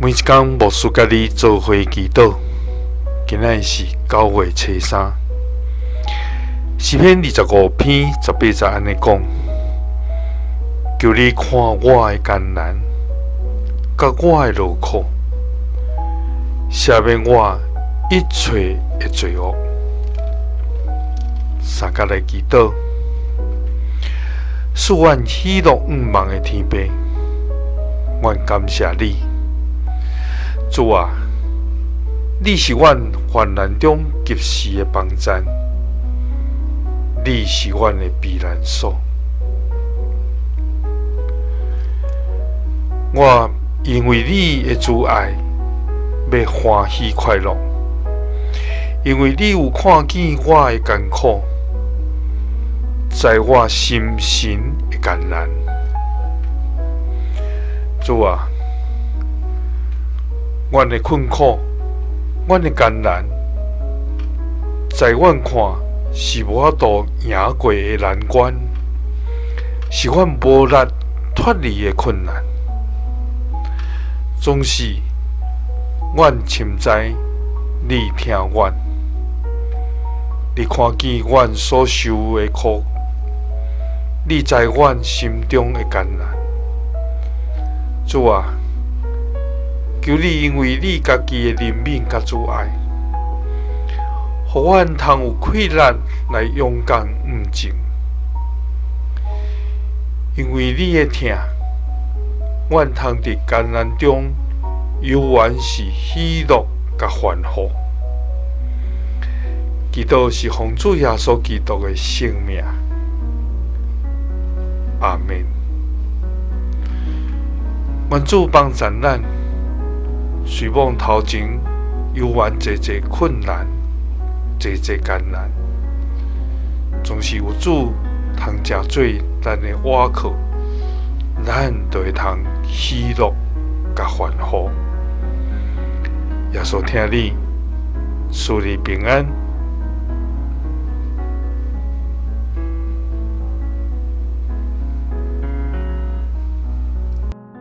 每一天牧师甲你做伙祈祷。今仔是9月初3，诗篇25篇18节安尼讲：求你看我的艰难，甲我的劳苦，赦免我一切的罪恶。三甲来祈祷，使阮喜乐毋茫的天父，阮感谢你，主啊！你是阮患难中及时的帮赞，你是阮的避难所。我因为你的慈爱，要欢喜快乐，因为你有看见我的艰苦，知我心神的艰难。主啊，阮的困苦，阮的艰难，在阮看是无法度赢过的难关，是阮无力脱离的困难。总是阮深知你听阮，你看见阮所受的苦，你知阮心中的艰难。主啊！求你因为你家己的怜悯甲慈爱，互阮通有气力来勇敢毋前。因为你的疼，阮通伫艰难中犹原是喜乐甲欢呼。祈祷是奉主耶稣基督的圣名，阿门。愿主帮助咱。虽望头前犹原侪困难，侪艰难，总是有主通食做咱的倚靠，咱就会通喜乐甲欢呼。耶稣听你，祝你平安。